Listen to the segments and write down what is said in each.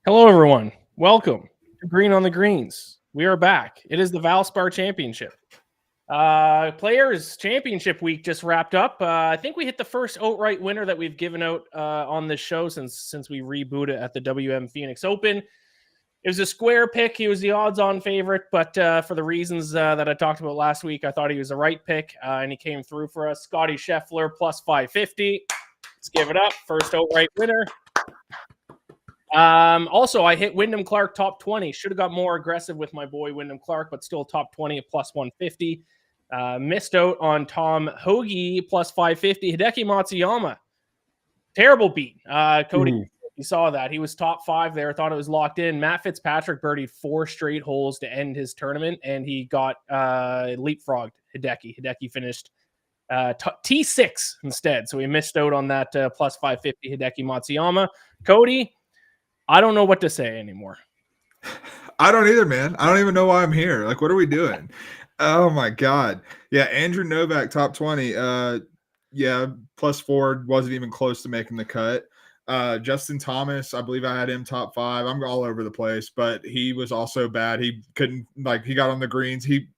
Hello, everyone. Welcome to Green on the Greens. We are back. It is the Valspar Championship. Players Championship week just wrapped up. I think we hit the first outright winner that we've given out on this show since we rebooted at the WM Phoenix Open. It was a square pick. He was the odds-on favorite, but for the reasons that I talked about last week, I thought he was the right pick, and he came through for us. Scotty Scheffler plus 550. Let's give it up. First outright winner. Also, I hit Wyndham Clark top 20. Should have got more aggressive with my boy Wyndham Clark, but still top 20 at plus 150. Missed out on Tom Hoagie plus 550. Hideki Matsuyama, terrible beat. Cody, you saw that. He was top 5 there. Thought it was locked in. Matt Fitzpatrick birdied 4 straight holes to end his tournament, and he got leapfrogged Hideki. Hideki finished T6 instead, so he missed out on that plus 550 Hideki Matsuyama. Cody, I don't know what to say anymore. I don't either, man. I don't even know why I'm here. Like, what are we doing? Oh my God. Yeah, Andrew Novak, top 20. Yeah, plus 4, wasn't even close to making the cut. Justin Thomas, I believe I had him top 5. I'm all over the place, but he was also bad. He couldn't, he got on the greens. He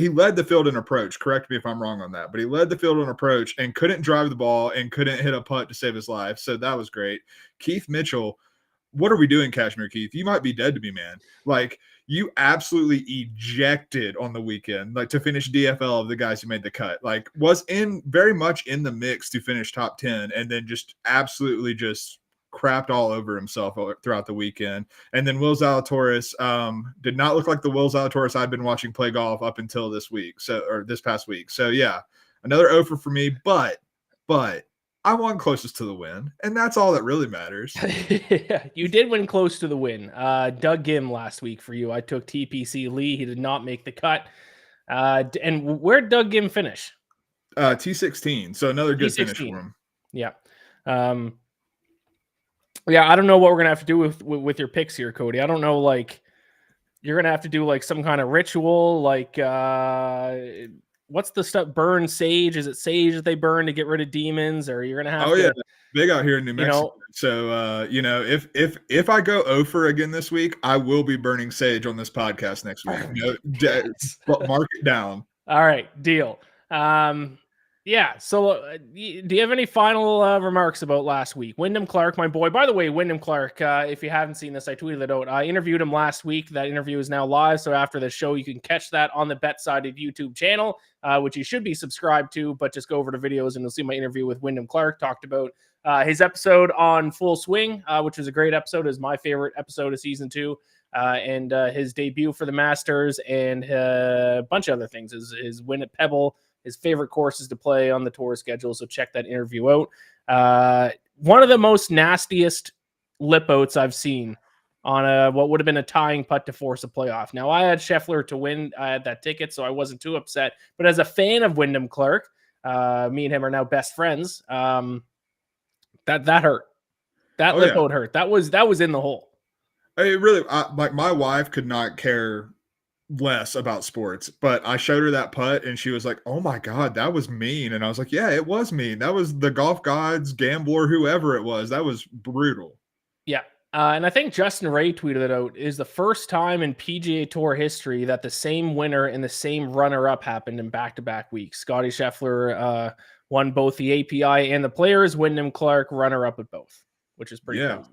led the field in approach. Correct me if I'm wrong on that, but he led the field in approach and couldn't drive the ball and couldn't hit a putt to save his life. So that was great. Keith Mitchell, what are we doing, Cashmere Keith? You might be dead to me, man. Like, you absolutely ejected on the weekend, to finish DFL of the guys who made the cut. Like, was very much in the mix to finish top 10, and then just absolutely just crapped all over himself throughout the weekend. And then Will Zalatoris did not look like the Will Zalatoris I'd been watching play golf up until this past week. So yeah, another offer for me, but I won closest to the win, and that's all that really matters. Yeah, you did win close to the win. Doug Gim last week for you. I took TPC Lee. He did not make the cut. And where did Doug Gim finish? T16. So another good finish for him. Yeah. Yeah, I don't know what we're going to have to do with your picks here, Cody. I don't know, you're going to have to do, some kind of ritual, what's the stuff? Burn sage? Is it sage that they burn to get rid of demons, or you're gonna have? Oh yeah, big out here in New Mexico. So if I go over again this week, I will be burning sage on this podcast next week. Mark it down. All right, deal. Yeah. So, do you have any final remarks about last week? Wyndham Clark, my boy. By the way, Wyndham Clark, if you haven't seen this, I tweeted it out. I interviewed him last week. That interview is now live. So after the show, you can catch that on the Bet-Sided YouTube channel, which you should be subscribed to. But just go over to videos and you'll see my interview with Wyndham Clark. Talked about his episode on Full Swing, which was a great episode. It was my favorite episode of season 2. And his debut for the Masters and a bunch of other things. His win at Pebble. His favorite courses to play on the tour schedule. So check that interview out. One of the most nastiest lip outs I've seen on what would have been a tying putt to force a playoff. Now, I had Scheffler to win. I had that ticket, so I wasn't too upset. But as a fan of Wyndham Clark, me and him are now best friends. That hurt. That lip out hurt. That was in the hole. It really, my wife could not care less about sports, but I showed her that putt and she was like, oh my God, that was mean. And I was like, yeah, it was mean. That was the golf gods, gambler, whoever it was. That was brutal. Yeah. And I think Justin Ray tweeted it out. Is the first time in PGA Tour history that the same winner and the same runner-up happened in back-to-back weeks. Scotty Scheffler won both the API and the Players. Wyndham Clark runner-up at both, which is pretty crazy.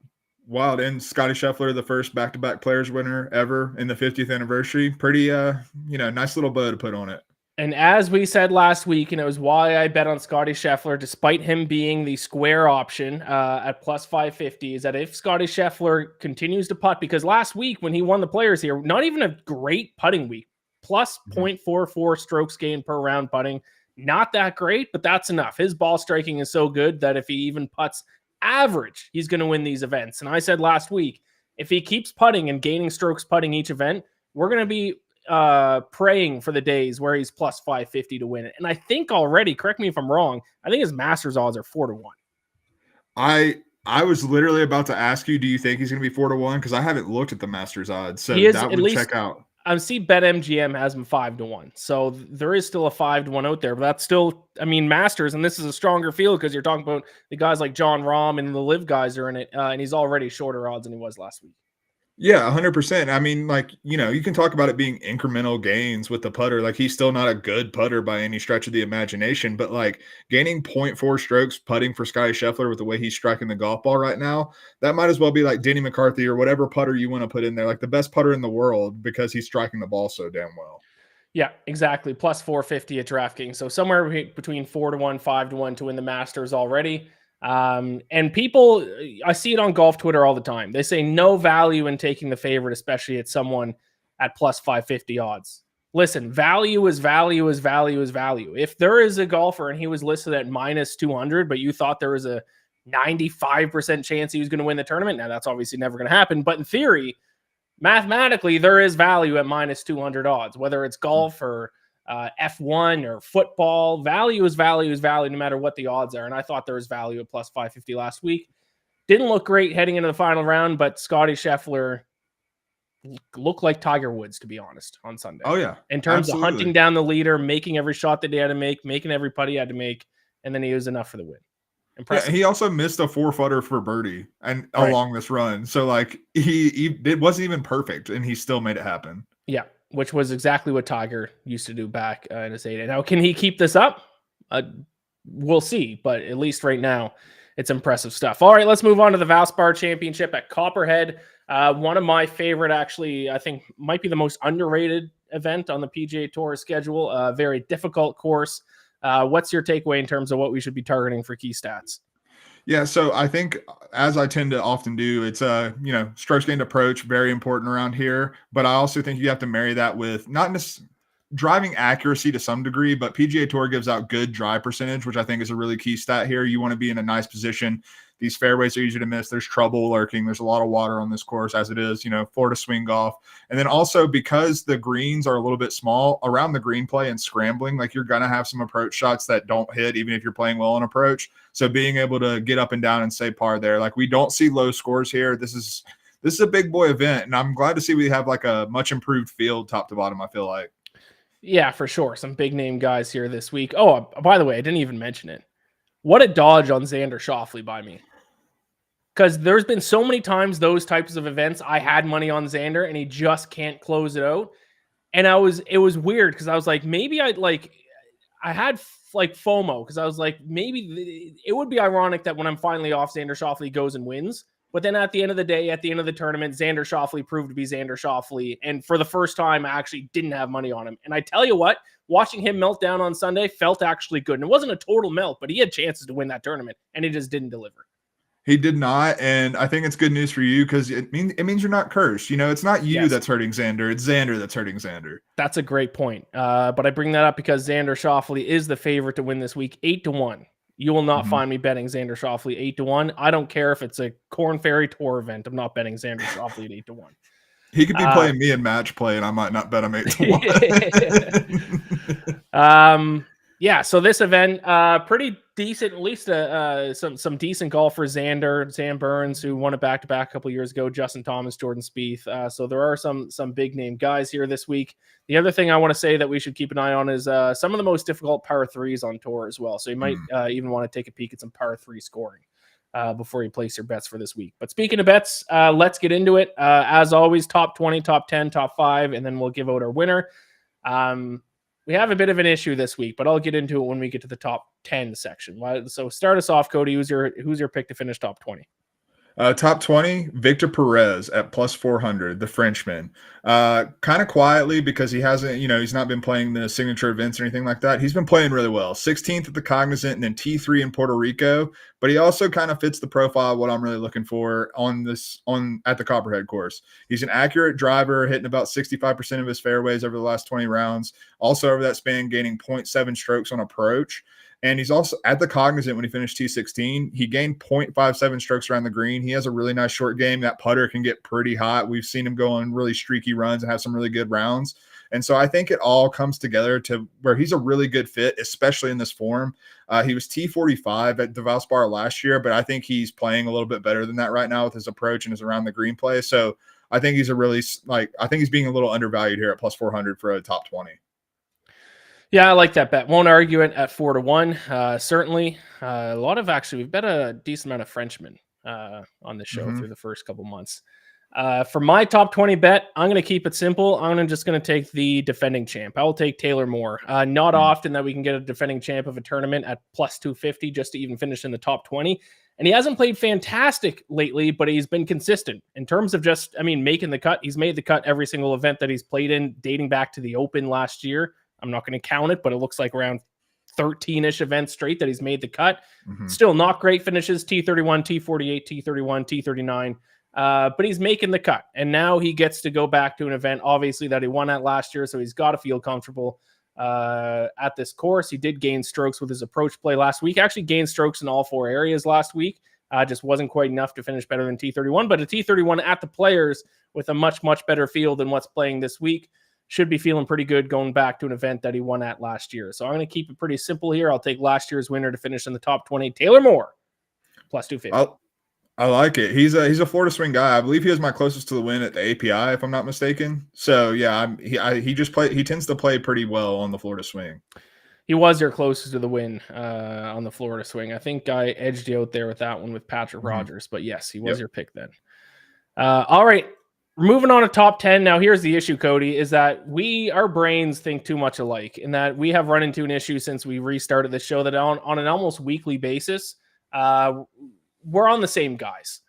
Wild. And Scotty Scheffler, the first back-to-back Players winner ever in the 50th anniversary. Pretty, nice little bow to put on it. And as we said last week, and it was why I bet on Scotty Scheffler, despite him being the square option at plus 550, is that if Scotty Scheffler continues to putt, because last week when he won the Players here, not even a great putting week, plus 0.44 strokes gained per round putting. Not that great, but that's enough. His ball striking is so good that if he even putts average, he's going to win these events. And I said last week, if he keeps putting and gaining strokes putting each event, we're going to be praying for the days where he's plus 550 to win it. And I think already, correct me if I'm wrong, I think his Masters odds are 4-1. I was literally about to ask you, do you think he's going to be 4-1? Because I haven't looked at the Masters odds, so he is, that would check out. I see BetMGM has him 5-1. So there is still a 5-1 out there, but that's still, I mean, Masters, and this is a stronger field because you're talking about the guys like John Rahm and the Live guys are in it, and he's already shorter odds than he was last week. Yeah, 100%. I mean, like, you can talk about it being incremental gains with the putter. Like, he's still not a good putter by any stretch of the imagination, but like gaining .4 strokes putting for Scottie Scheffler with the way he's striking the golf ball right now, that might as well be like Denny McCarthy or whatever putter you want to put in there, like the best putter in the world because he's striking the ball so damn well. Yeah, exactly. Plus 450 at DraftKings. So somewhere between 4-1, 5-1 to win the Masters already. And people, I see it on golf Twitter all the time. They say no value in taking the favorite, especially at someone at plus 550 odds. Listen, value is value is value is value. If there is a golfer and he was listed at minus 200, but you thought there was a 95% chance he was going to win the tournament, now that's obviously never going to happen. But in theory, mathematically, there is value at minus 200 odds, whether it's golf or F1 or football. Value is value is value, no matter what the odds are. And I thought there was value at plus 550 last week. Didn't look great heading into the final round, but Scottie Scheffler looked like Tiger Woods, to be honest, on Sunday. Oh, yeah. In terms Absolutely. of hunting down the leader, making every shot that he had to make, making every putt he had to make, and then he was enough for the win. Impressive. Yeah, he also missed a 4-footer for birdie and Right. along this run. So like it wasn't even perfect and he still made it happen. Yeah, which was exactly what Tiger used to do back in his heyday. Now, can he keep this up? We'll see, but at least right now, it's impressive stuff. All right, let's move on to the Valspar Championship at Copperhead. One of my favorite, actually, I think might be the most underrated event on the PGA Tour schedule. A very difficult course. What's your takeaway in terms of what we should be targeting for key stats? Yeah, so I think as I tend to often do, it's strokes gained approach, very important around here. But I also think you have to marry that with not necessarily driving accuracy to some degree, but PGA Tour gives out good drive percentage, which I think is a really key stat here. You want to be in a nice position. These fairways are easy to miss. There's trouble lurking. There's a lot of water on this course as it is, Florida swing golf. And then also because the greens are a little bit small around the green play and scrambling, like you're going to have some approach shots that don't hit, even if you're playing well on approach. So being able to get up and down and say par there, like we don't see low scores here. This is a big boy event. And I'm glad to see we have like a much improved field top to bottom, I feel like. Yeah, for sure. Some big name guys here this week. Oh, by the way, I didn't even mention it. What a dodge on Xander Schauffele by me. Because there's been so many times those types of events, I had money on Xander and he just can't close it out. And it was weird because I was like, maybe I had FOMO because I was like, maybe it would be ironic that when I'm finally off, Xander Schauffele goes and wins. But then at the end of the day, at the end of the tournament, Xander Schauffele proved to be Xander Schauffele. And for the first time, I actually didn't have money on him. And I tell you what, watching him melt down on Sunday felt actually good. And it wasn't a total melt, but he had chances to win that tournament and he just didn't deliver. He did not, and I think it's good news for you because it means you're not cursed. It's not you that's hurting Xander; it's Xander that's hurting Xander. That's a great point. But I bring that up because Xander Schauffele is the favorite to win this week, 8-1. You will not find me betting Xander Schauffele 8-1. I don't care if it's a Corn Ferry Tour event. I'm not betting Xander Schauffele at 8-1. He could be playing me in match play, and I might not bet him 8-1. Yeah, so this event, pretty decent, at least some decent golfers. Xander, Sam Burns, who won it back-to-back a couple years ago, Justin Thomas, Jordan Spieth. So there are some big-name guys here this week. The other thing I want to say that we should keep an eye on is some of the most difficult par threes on tour as well. So you might even want to take a peek at some par three scoring before you place your bets for this week. But speaking of bets, let's get into it. As always, top 20, top 10, top 5, and then we'll give out our winner. We have a bit of an issue this week, but I'll get into it when we get to the top 10 section. So start us off, Cody. Who's your pick to finish top 20? Top 20, Victor Perez at plus 400, the Frenchman. Kind of quietly because he hasn't, he's not been playing the signature events or anything like that. He's been playing really well. 16th at the Cognizant and then T3 in Puerto Rico. But he also kind of fits the profile of what I'm really looking for at the Copperhead course. He's an accurate driver, hitting about 65% of his fairways over the last 20 rounds. Also over that span, gaining 0.7 strokes on approach. And he's also at the Cognizant when he finished T16. He gained 0.57 strokes around the green. He has a really nice short game. That putter can get pretty hot. We've seen him go on really streaky runs and have some really good rounds. And so I think it all comes together to where he's a really good fit, especially in this form. He was T45 at the Valspar last year, but I think he's playing a little bit better than that right now with his approach and his around the green play. So I think he's I think he's being a little undervalued here at plus 400 for a top 20. Yeah, I like that bet. Won't argue it at 4-1. Certainly, we've bet a decent amount of Frenchmen on the show through the first couple months. For my top 20 bet, I'm going to keep it simple. I'm just going to take the defending champ. I will take Taylor Moore. Not often that we can get a defending champ of a tournament at plus 250 just to even finish in the top 20. And he hasn't played fantastic lately, but he's been consistent in terms of making the cut. He's made the cut every single event that he's played in, dating back to the Open last year. I'm not going to count it, but it looks like around 13-ish events straight that he's made the cut. Still not great finishes, T31, T48, T31, T39. But he's making the cut. And now he gets to go back to an event, obviously, that he won at last year. So he's got to feel comfortable at this course. He did gain strokes with his approach play last week. Actually gained strokes in all 4 areas last week. Just wasn't quite enough to finish better than T31. But a T31 at the Players with a much, much better field than what's playing this week. Should be feeling pretty good going back to an event that he won at last year. So I'm going to keep it pretty simple here. I'll take last year's winner to finish in the top 20, Taylor Moore, plus 250. I like it. He's a Florida swing guy. I believe he was my closest to the win at the API, if I'm not mistaken. So yeah, he tends to play pretty well on the Florida swing. He was your closest to the win on the Florida swing. I think I edged you out there with that one with Patrick Rogers, but yes, he was your pick then. All right. Moving on to top 10. Now, here's the issue, Cody, is that our brains think too much alike, in that we have run into an issue since we restarted the show that on an almost weekly basis, we're on the same guys.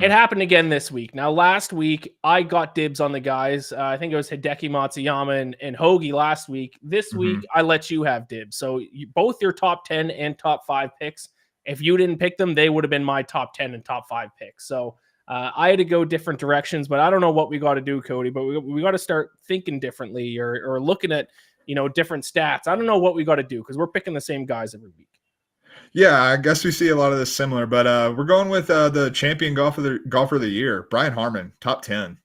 It happened again this week. Now, last week, I got dibs on the guys. I think it was Hideki Matsuyama and Hoagie last week. This week, I let you have dibs. So both your top 10 and top 5 picks, if you didn't pick them, they would have been my top 10 and top 5 picks. So I had to go different directions, but I don't know what we got to do, Cody, but we got to start thinking differently or looking at, different stats. I don't know what we got to do because we're picking the same guys every week. Yeah, I guess we see a lot of this similar, but we're going with the champion golfer of the year, Brian Harman, top 10,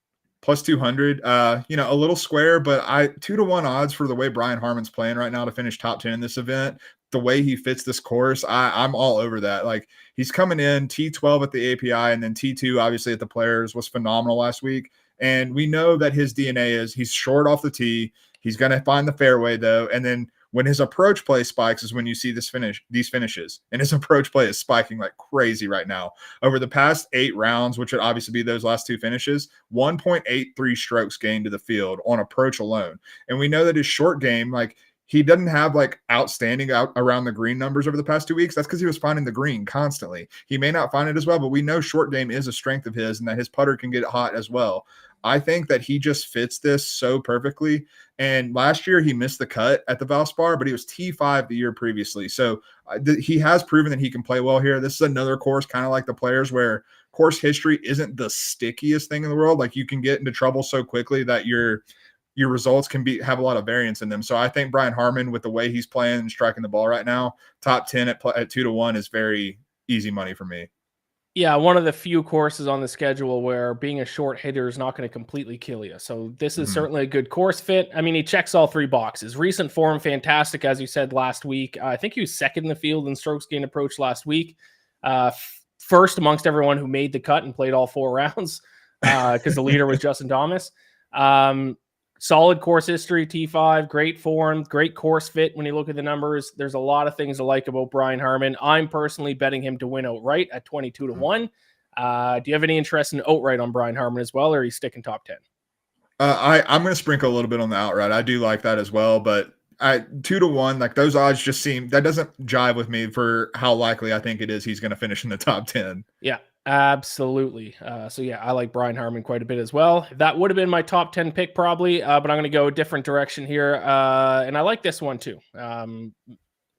plus 200. A little square, but 2-1 odds for the way Brian Harman's playing right now to finish top 10 in this event. The way he fits this course, I'm all over that. Like, he's coming in T12 at the API and then T2 obviously at the Players was phenomenal last week. And we know that his DNA is he's short off the tee. He's going to find the fairway though. And then when his approach play spikes is when you see these finishes. And his approach play is spiking like crazy right now. Over the past 8 rounds, which would obviously be those last 2 finishes, 1.83 strokes gained to the field on approach alone. And we know that his short game, like, he doesn't have like outstanding out around the green numbers over the past 2 weeks. That's because he was finding the green constantly. He may not find it as well, but we know short game is a strength of his and that his putter can get hot as well. I think that he just fits this so perfectly. And last year he missed the cut at the Valspar, but he was T5 the year previously. So he has proven that he can play well here. This is another course kind of like the Players where course history isn't the stickiest thing in the world. Like, you can get into trouble so quickly that your results can have a lot of variance in them. So I think Brian Harman, with the way he's playing and striking the ball right now, top 10 at 2-1 is very easy money for me. Yeah, one of the few courses on the schedule where being a short hitter is not going to completely kill you. So this is certainly a good course fit. I mean, he checks all 3 boxes. Recent form, fantastic, as you said last week. I think he was second in the field in strokes gained approach last week. First amongst everyone who made the cut and played all 4 rounds because the leader was Justin Thomas. Solid course history, T5, great form, great course fit. When you look at the numbers, there's a lot of things to like about Brian Harman. I'm personally betting him to win outright at 22-1. Do you have any interest in outright on Brian Harman as well, or are you sticking top 10? I'm going to sprinkle a little bit on the outright. I do like that as well, but 2-1, like, those odds just seem, that doesn't jive with me for how likely I think it is he's going to finish in the top 10. Yeah. Absolutely. So yeah, I like Brian Harman quite a bit as well. That would have been my top 10 pick probably, but I'm going to go a different direction here. And I like this one too. And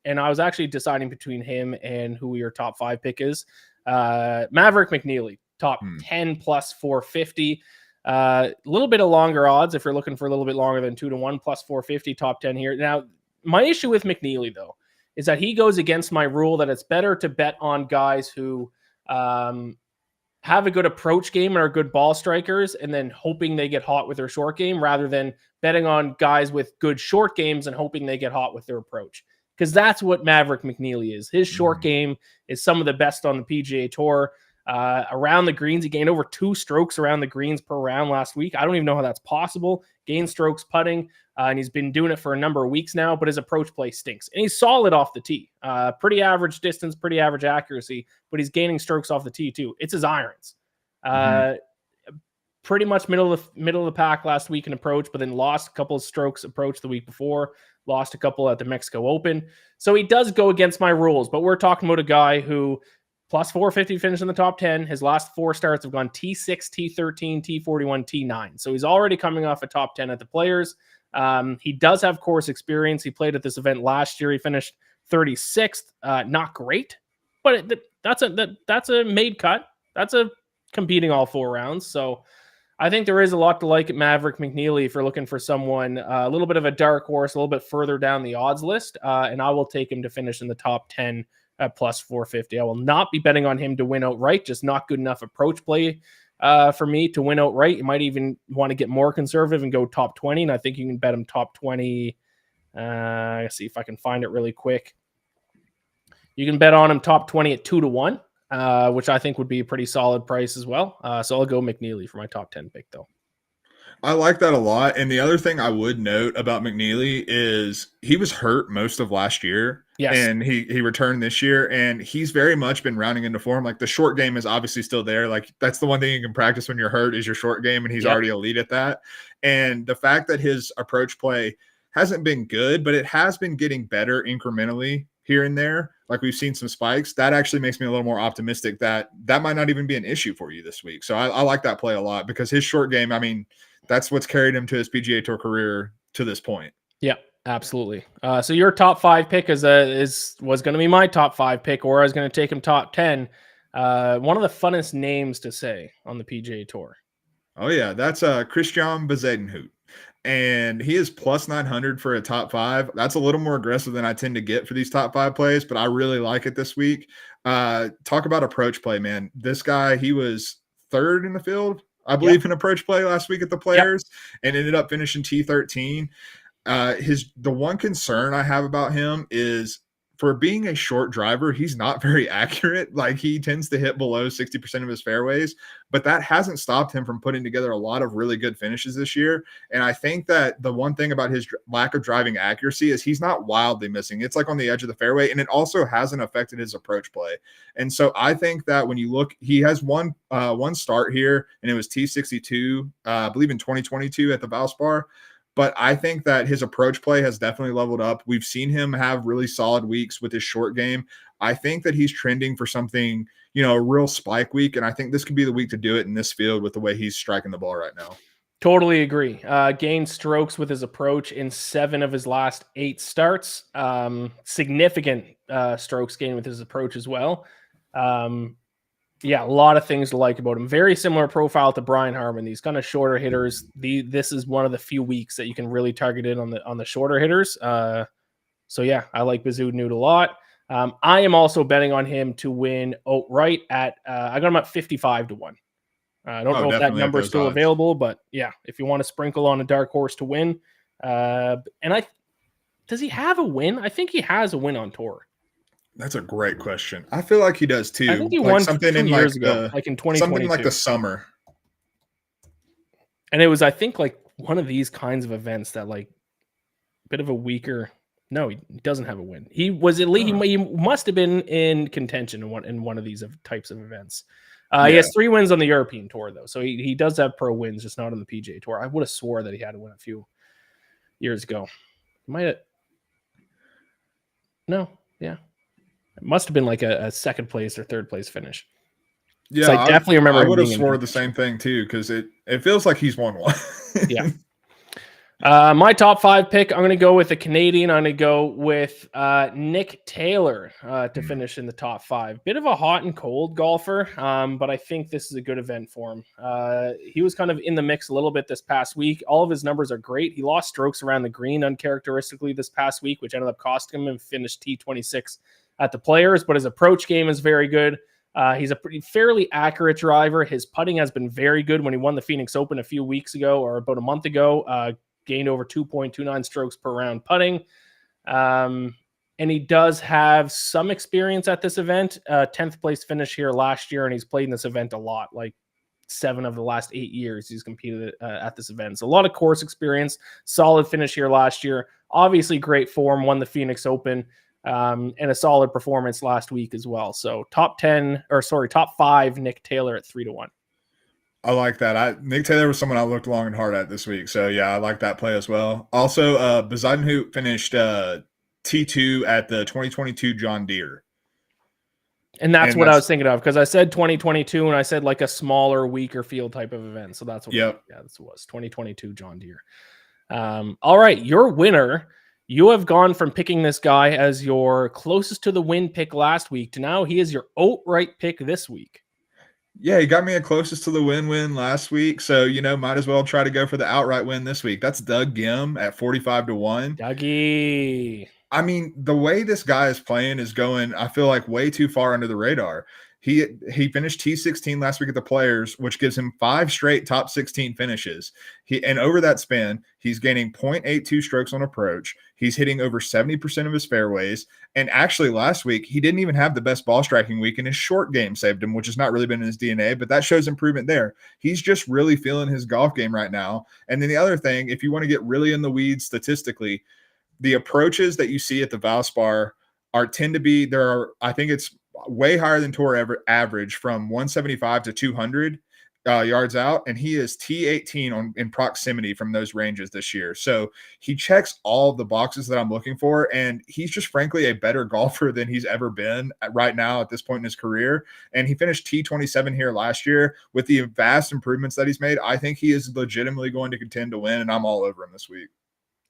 I was actually deciding between him and who your top 5 pick is. Maverick McNeely, top 10 plus 450. A little bit of longer odds if you're looking for a little bit longer than 2-1 plus 450, top 10 here. Now, my issue with McNeely though is that he goes against my rule that it's better to bet on guys who have a good approach game and are good ball strikers and then hoping they get hot with their short game rather than betting on guys with good short games and hoping they get hot with their approach. Because that's what Maverick McNeely is. His short game is some of the best on the PGA Tour. Around the greens, he gained over 2 strokes around the greens per round last week. I don't even know how that's possible. Gained strokes putting, and he's been doing it for a number of weeks now, but his approach play stinks. And he's solid off the tee. Pretty average distance, pretty average accuracy, but he's gaining strokes off the tee too. It's his irons. Pretty much middle of the pack last week in approach, but then lost a couple of strokes approach the week before, lost a couple at the Mexico Open. So he does go against my rules, but we're talking about a guy who plus 450 finished in the top 10. His last 4 starts have gone T6, T13, T41, T9. So he's already coming off a top 10 at the Players. He does have course experience. He played at this event last year. He finished 36th. Not great, but that's a made cut. That's a competing all 4 rounds. So I think there is a lot to like at Maverick McNeely if you're looking for someone a little bit of a dark horse, a little bit further down the odds list. And I will take him to finish in the top 10 at plus 450. I will not be betting on him to win outright, just not good enough approach play for me to win outright. You might even want to get more conservative and go top 20. And I think you can bet him top 20. Let's see if I can find it really quick. You can bet on him top 20 at 2-1. Which I think would be a pretty solid price as well. So I'll go McNeely for my top 10 pick, though. I like that a lot. And the other thing I would note about McNeely is he was hurt most of last year. Yes. And he returned this year, and he's very much been rounding into form. Like the short game is obviously still there. Like that's the one thing you can practice when you're hurt is your short game, and he's already elite at that. And the fact that his approach play hasn't been good, but it has been getting better incrementally here and there. Like we've seen some spikes. That actually makes me a little more optimistic that might not even be an issue for you this week. So I like that play a lot because his short game, I mean, that's what's carried him to his PGA Tour career to this point. Yeah, absolutely. So your top 5 pick was going to be my top 5 pick, or I was going to take him top 10. One of the funnest names to say on the PGA Tour. Oh yeah, that's Christian Bezuidenhout. And he is plus 900 for a top 5. That's a little more aggressive than I tend to get for these top 5 plays, but I really like it this week. Talk about approach play, man. This guy, he was 3rd in the field, I believe, in approach play last week at the Players, and ended up finishing T13. The one concern I have about him is for being a short driver, he's not very accurate. Like he tends to hit below 60% of his fairways, but that hasn't stopped him from putting together a lot of really good finishes this year. And I think that the one thing about his lack of driving accuracy is he's not wildly missing. It's like on the edge of the fairway, and it also hasn't affected his approach play. And so I think that when you look, he has one start here, and it was T62, I believe in 2022 at the Valspar. But I think that his approach play has definitely leveled up. We've seen him have really solid weeks with his short game. I think that he's trending for something, a real spike week. And I think this could be the week to do it in this field with the way he's striking the ball right now. Totally agree. Gained strokes with his approach in 7 of his last 8 starts. Significant strokes gained with his approach as well. Yeah, a lot of things to like about him. Very similar profile to Brian Harman. These kind of shorter hitters. This is one of the few weeks that you can really target it on the shorter hitters. So yeah, I like Bezuidenhout a lot. I am also betting on him to win outright at. I got him at 55-1. I don't know if that number is still available, but yeah, if you want to sprinkle on a dark horse to win, does he have a win? I think he has a win on tour. That's a great question. I feel like he does too. I think he won something 2 years ago, like in 2022. Something like the summer. And it was, I think, like one of these kinds of events that like a bit of a weaker. No, he doesn't have a win. He was at least he must have been in contention in one of these types of events. He has 3 wins on the European Tour though, so he does have pro wins, just not on the PGA Tour. I would have swore that he had a win a few years ago. Might have. No, yeah. It must have been like a 2nd place or 3rd place finish. Yeah, I definitely remember. I would have swore the same thing too because it feels like he's won one. Yeah. My top 5 pick, I'm going to go with a Canadian. I'm going to go with Nick Taylor to finish in the top 5. Bit of a hot and cold golfer, but I think this is a good event for him. He was kind of in the mix a little bit this past week. All of his numbers are great. He lost strokes around the green uncharacteristically this past week, which ended up costing him and finished T26 at the Players, but his approach game is very good. He's a fairly accurate driver. His putting has been very good. When he won the Phoenix Open a few weeks ago or about a month ago, gained over 2.29 strokes per round putting. And and he does have some experience at this event. 10th place finish here last year, and he's played in this event a lot, like 7 of the last 8 years he's competed at this event. So a lot of course experience, solid finish here last year. Obviously great form, won the Phoenix Open, and a solid performance last week as well. So top 5, Nick Taylor at 3-1. I like that. Nick Taylor was someone I looked long and hard at this week. So, yeah, I like that play as well. Also, Bezuidenhout finished T2 at the 2022 John Deere. And that's what I was thinking of, because I said 2022 and I said like a smaller, weaker field type of event. So that's what this was, 2022 John Deere. All right, your winner. You have gone from picking this guy as your closest to the win pick last week to now he is your outright pick this week. Yeah, he got me a closest to the win last week. So, might as well try to go for the outright win this week. That's Doug Gim at 45-1. Dougie. I mean, the way this guy is playing is going, I feel like, way too far under the radar. He finished T16 last week at the Players, which gives him 5 straight top 16 finishes. And over that span, he's gaining 0.82 strokes on approach. He's hitting over 70% of his fairways. And actually, last week, he didn't even have the best ball striking week, and his short game saved him, which has not really been in his DNA, but that shows improvement there. He's just really feeling his golf game right now. And then the other thing, if you want to get really in the weeds statistically, the approaches that you see at the Valspar tend to be, I think it's way higher than tour average, from 175 to 200 yards out, and he is T18 in proximity from those ranges this year. So he checks all the boxes that I'm looking for, and he's just frankly a better golfer than he's ever been right now at this point in his career. And he finished T27 here last year with the vast improvements that he's made. I think he is legitimately going to contend to win, and I'm all over him this week.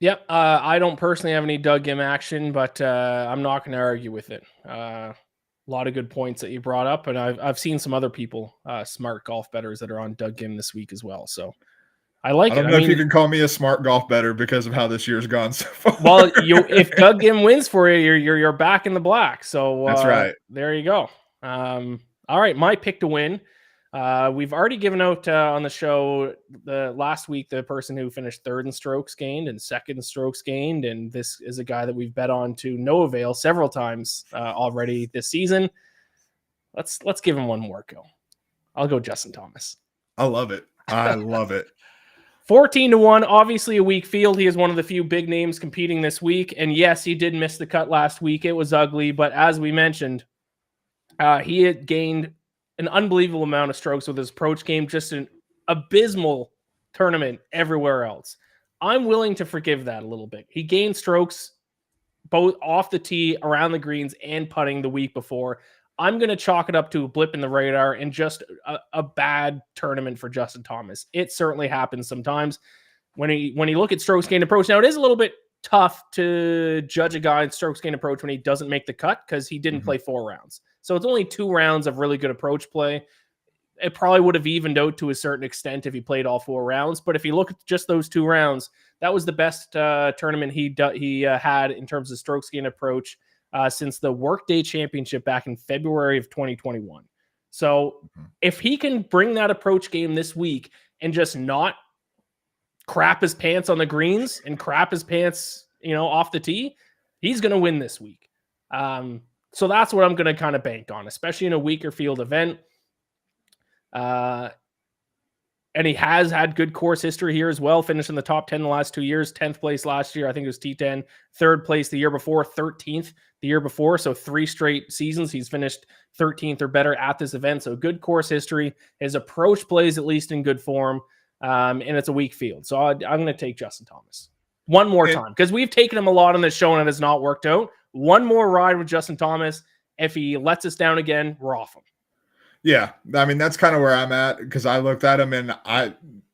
Yep. I don't personally have any Doug Gim action, but I'm not going to argue with it. A lot of good points that you brought up, and I've seen some other people, smart golf bettors, that are on Doug Gim this week as well. So I like it. I don't know if you can call me a smart golf bettor because of how this year's gone so far. Well, if Doug Gim wins for you, you're back in the black. So that's right. There you go. All right, my pick to win. We've already given out on the show last week the person who finished 3rd in strokes gained and 2nd in strokes gained, and this is a guy that we've bet on to no avail several times already this season. Let's give him one more go. I'll go Justin Thomas. I love it. 14-1, obviously a weak field. He is one of the few big names competing this week, and yes, he did miss the cut last week. It was ugly, but as we mentioned, he had gained an unbelievable amount of strokes with his approach game, just an abysmal tournament everywhere else. I'm willing to forgive that a little bit. He gained strokes both off the tee, around the greens, and putting the week before. I'm going to chalk it up to a blip in the radar and just a bad tournament for Justin Thomas. It certainly happens sometimes when you look at strokes gained approach. Now, it is a little bit tough to judge a guy in strokes gained approach when he doesn't make the cut because he didn't play 4 rounds. So it's only 2 rounds of really good approach play. It probably would have evened out to a certain extent if he played all 4 rounds. But if you look at just those 2 rounds, that was the best tournament he had in terms of strokes gained approach since the Workday Championship back in February of 2021. So if he can bring that approach game this week and just not crap his pants on the greens and crap his pants, off the tee, he's going to win this week. So that's what I'm going to kind of bank on, especially in a weaker field event. And he has had good course history here as well, finished in the top 10 the last 2 years, 10th place last year. I think it was T10, 3rd place the year before, 13th the year before. So 3 straight seasons he's finished 13th or better at this event. So good course history. His approach plays at least in good form, and it's a weak field. So I'm going to take Justin Thomas one more time because we've taken him a lot on this show and it has not worked out. One more ride with Justin Thomas. If he lets us down again, we're off him. Yeah, I mean, that's kind of where I'm at because I looked at him and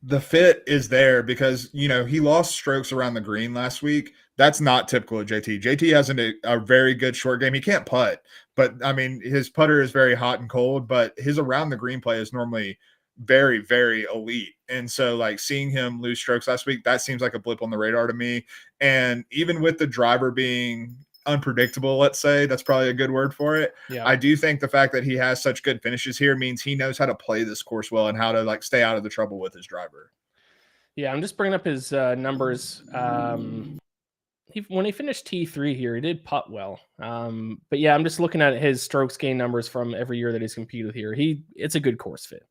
the fit is there because, he lost strokes around the green last week. That's not typical of JT. JT has a very good short game. He can't putt, but, I mean, his putter is very hot and cold, but his around the green play is normally very, very elite. And so, seeing him lose strokes last week, that seems like a blip on the radar to me. And even with the driver being unpredictable, let's say, that's probably a good word for it. Yeah. I do think the fact that he has such good finishes here means he knows how to play this course well and how to stay out of the trouble with his driver. Yeah, I'm just bringing up his numbers. when he finished T3 here, he did putt well. But yeah, I'm just looking at his strokes gain numbers from every year that he's competed here. It's a good course fit.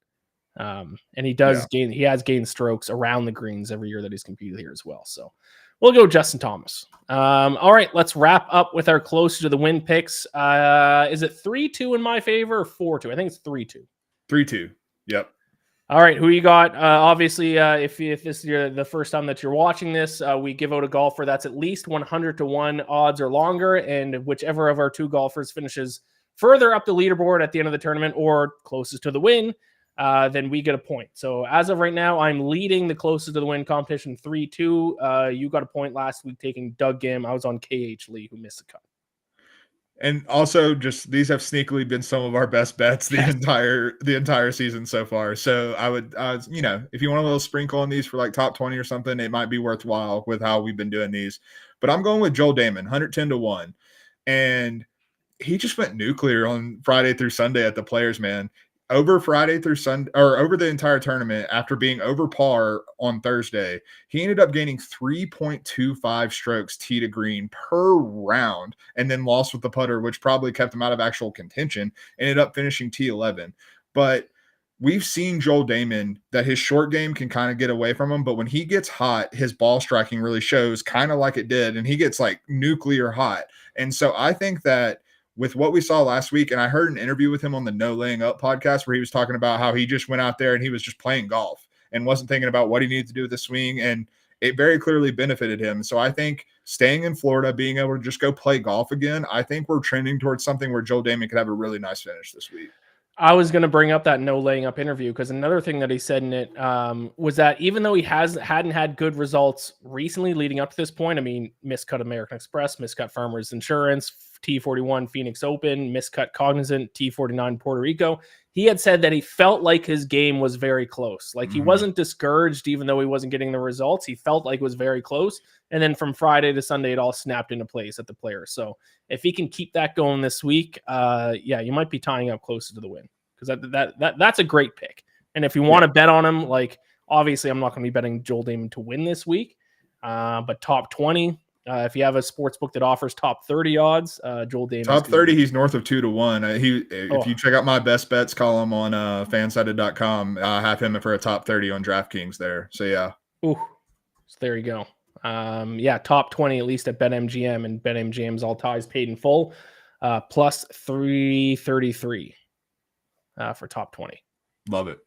And he has gained strokes around the greens every year that he's competed here as well. So we'll go Justin Thomas. All right, let's wrap up with our closer to the win picks. Is it 3-2 in my favor or 4-2? I think it's 3-2. 3-2. Yep. All right, who you got? Obviously, if this is the first time that you're watching this, we give out a golfer that's at least 100-1 odds or longer, and whichever of our two golfers finishes further up the leaderboard at the end of the tournament or closest to the win, then we get a point. So as of right now, I'm leading the closest to the win competition 3-2. You got a point last week taking Doug Gim. I was on KH Lee, who missed the cut. And also, just these have sneakily been some of our best bets the entire season so far. So I would, if you want a little sprinkle on these for like top 20 or something, it might be worthwhile with how we've been doing these. But I'm going with Joel Damon, 110-1, and he just went nuclear on Friday through Sunday at the Players, man. Over Friday through Sunday, or over the entire tournament, after being over par on Thursday, he ended up gaining 3.25 strokes tee to green per round, and then lost with the putter, which probably kept him out of actual contention. Ended up finishing T11. But we've seen Joel Damon that his short game can kind of get away from him, but when he gets hot, his ball striking really shows, kind of like it did, and he gets like nuclear hot. And so I think that with what we saw last week, and I heard an interview with him on the No Laying Up podcast where he was talking about how he just went out there and he was just playing golf and wasn't thinking about what he needed to do with the swing, and it very clearly benefited him. So I think staying in Florida, being able to just go play golf again, I think we're trending towards something where Joel Damon could have a really nice finish this week. I was going to bring up that No Laying Up interview because another thing that he said in it was that even though he hadn't had good results recently leading up to this point, I mean, miscut American Express, miscut Farmers Insurance, T41 Phoenix Open, miscut Cognizant, T49 Puerto Rico, he had said that he felt like his game was very close. Like he wasn't discouraged even though he wasn't getting the results. He felt like it was very close. And then from Friday to Sunday, it all snapped into place at the Players. So if he can keep that going this week, you might be tying up closer to the win because that's a great pick. And if you want to bet on him, like obviously I'm not going to be betting Joel Damon to win this week, but top 20. If you have a sports book that offers top 30 odds, Joel Damon. Top 30, he's north of 2-1. If you check out my best bets column on fansided.com, I have him for a top 30 on DraftKings there. So yeah. Ooh, so there you go. Top 20 at least at BetMGM, and BetMGM's all ties paid in full, plus 333 for top 20. Love it.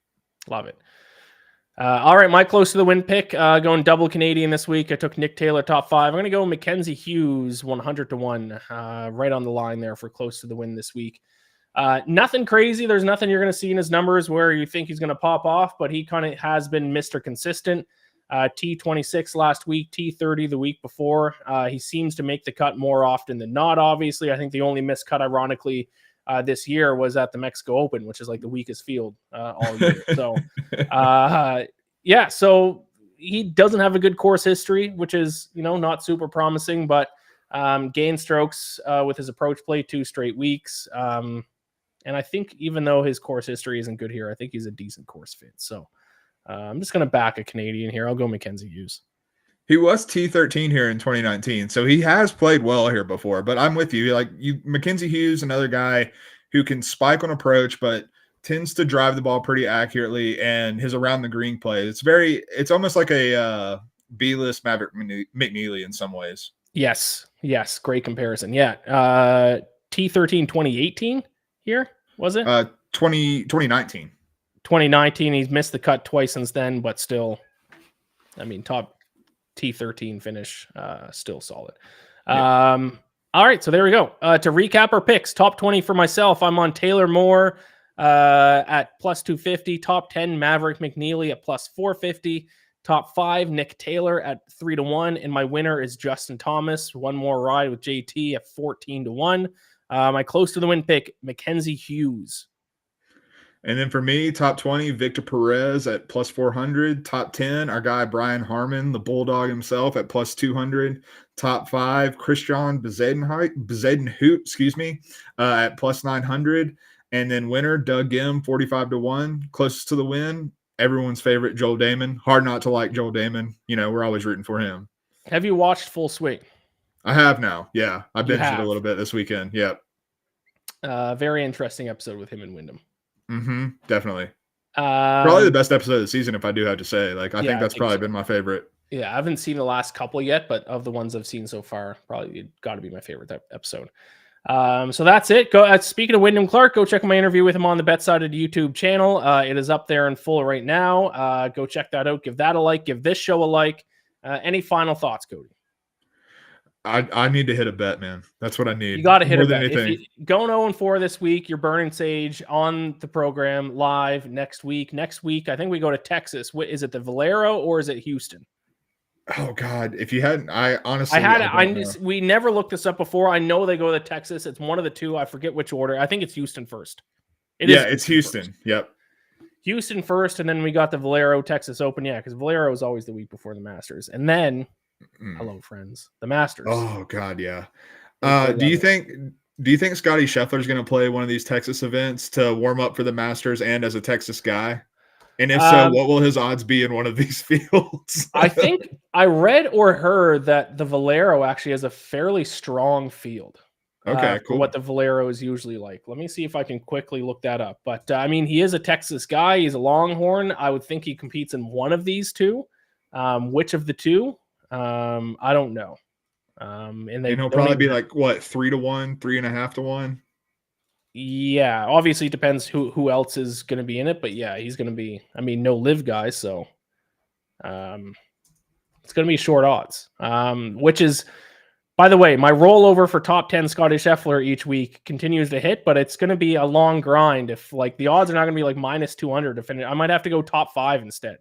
All right, my close to the win pick, going double Canadian this week. I took Nick Taylor top 5. I'm going to go Mackenzie Hughes 100-1, right on the line there for close to the win this week. Nothing crazy. There's nothing you're going to see in his numbers where you think he's going to pop off, but he kind of has been Mr. Consistent. T26 last week, T30 the week before. He seems to make the cut more often than not, obviously. I think the only missed cut, ironically, this year was at the Mexico Open, which is like the weakest field all year. So, so he doesn't have a good course history, which is, not super promising, but gain strokes with his approach play 2 straight weeks. And I think even though his course history isn't good here, I think he's a decent course fit. So I'm just going to back a Canadian here. I'll go Mackenzie Hughes. He was T13 here in 2019, so he has played well here before. But I'm with you. Mackenzie Hughes, another guy who can spike on approach, but tends to drive the ball pretty accurately, and his around the green play. It's almost like a B-list Maverick McNeely in some ways. Yes, great comparison. Yeah, T13 2018 here was it? 2019. 2019. He's missed the cut twice since then, but still, I mean, top T13 finish, still solid. Yeah. All right, so there we go. To recap our picks, top 20 for myself, I'm on Taylor Moore at plus 250, top 10 Maverick McNeely at plus 450, top 5 Nick Taylor at 3-1, and my winner is Justin Thomas. One more ride with JT at 14-1. My close to the win pick, Mackenzie Hughes. And then for me, top 20, Victor Perez at plus 400. Top 10, our guy Brian Harmon, the Bulldog himself, at plus 200. Top 5, Christian Bezuidenhout, at plus 900. And then winner, Doug Gim, 45-1. Closest to the win, everyone's favorite, Joel Damon. Hard not to like Joel Damon. We're always rooting for him. Have you watched Full Swing? I have now. Yeah, I You binged it a have. little bit this weekend. Yep. Very interesting episode with him and Wyndham. Definitely. Probably the Um, best episode of the season, if I do have to say. Like, I yeah, think I that's think probably so. been my favorite. Yeah, I haven't seen the last couple yet, but of the ones I've seen so far, probably got to be my favorite episode. So that's it. Go. Speaking of Wyndham Clark, go check my interview with him on the BetSided YouTube channel. It is up there in full right now. Go check that out. Give that a like. Give this show a like. Any final thoughts, Cody? I need to hit a bet, man. That's what I need. You got to hit more a than bet. If anything. you going 0-4 this week, you're burning sage on the program live next week. Next week, I think we go to Texas. What is it, the Valero or is it Houston? Oh God, if you hadn't, I honestly, I don't know. We never looked this up before. I know they go to Texas. It's one of the two. I forget which order. I think it's Houston first. It's Houston. First. Yep. Houston first, and then we got the Valero Texas Open. Yeah, because Valero is always the week before the Masters, and then hello friends, the Masters. Oh God, yeah. Do you think Scotty Scheffler's going to play one of these Texas events to warm up for the Masters and as a Texas guy? And if so, what will his odds be in one of these fields? I think I read or heard that the Valero actually has a fairly strong field. Okay, cool. For what the Valero is usually like. Let me see if I can quickly look that up. But I mean, he is a Texas guy. He's a Longhorn. I would think he competes in one of these two. Which of the two? I don't know. And he'll probably be like what, 3-1, 3.5-1. Yeah, obviously it depends who else is going to be in it, but yeah, he's going to be. I mean, no live guy, so it's going to be short odds. Which is, by the way, my rollover for top 10 Scotty Scheffler each week continues to hit, but it's going to be a long grind. If like the odds are not going to be like minus 200 to finish, I might have to go top 5 instead.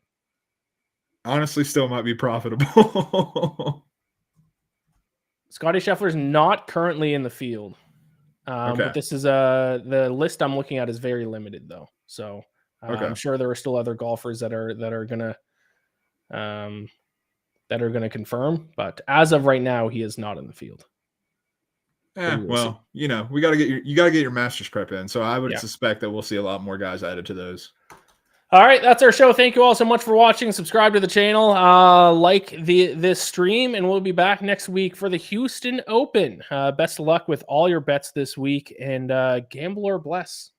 Honestly, still might be profitable. Scotty Scheffler's not currently in the field. But this is the list I'm looking at is very limited though. So I'm sure there are still other golfers that are gonna confirm, but as of right now, he is not in the field. Well, you got to get your Masters prep in. So I would suspect that we'll see a lot more guys added to those. All right, that's our show. Thank you all so much for watching. Subscribe to the channel, like this stream, and we'll be back next week for the Houston Open. Best of luck with all your bets this week, and gamble or bless.